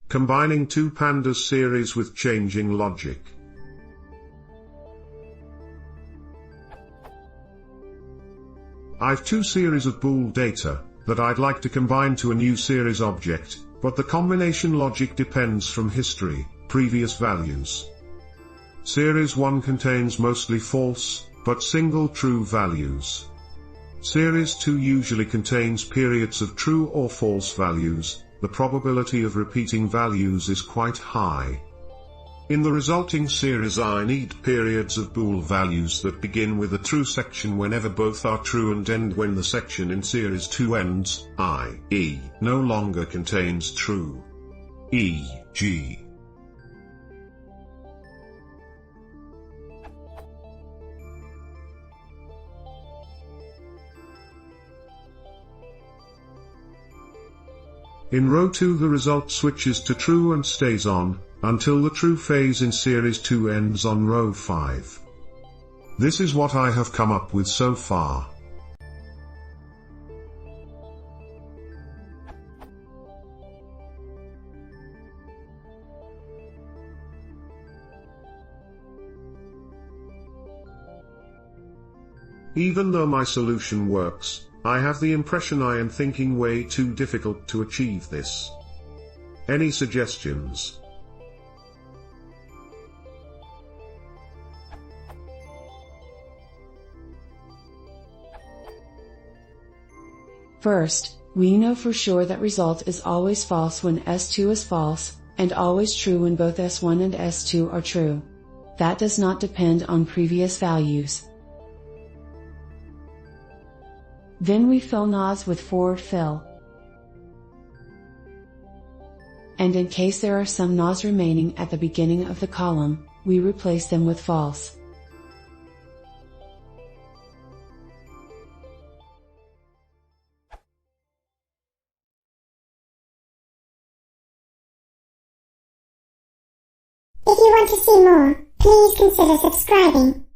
Combining two pandas series with changing logic. I've two series of bool data that I'd like to combine to a new series object, but the combination logic depends from history, previous values. Series 1 contains mostly false, but single true values. Series 2 usually contains periods of true or false values. The probability of repeating values is quite high. In the resulting series I need periods of bool values that begin with a true section whenever both are true and end when the section in series 2 ends, i.e., no longer contains true. E.g. In row 2 the result switches to true and stays on, until the true phase in series 2 ends on row 5. This is what I have come up with so far. Even though my solution works, I have the impression I am thinking way too difficult to achieve this. Any suggestions? First, we know for sure that result is always false when S2 is false, and always true when both S1 and S2 are true. That does not depend on previous values. Then we fill NOS with forward fill. And in case there are some NOS remaining at the beginning of the column, we replace them with false. If you want to see more, please consider subscribing.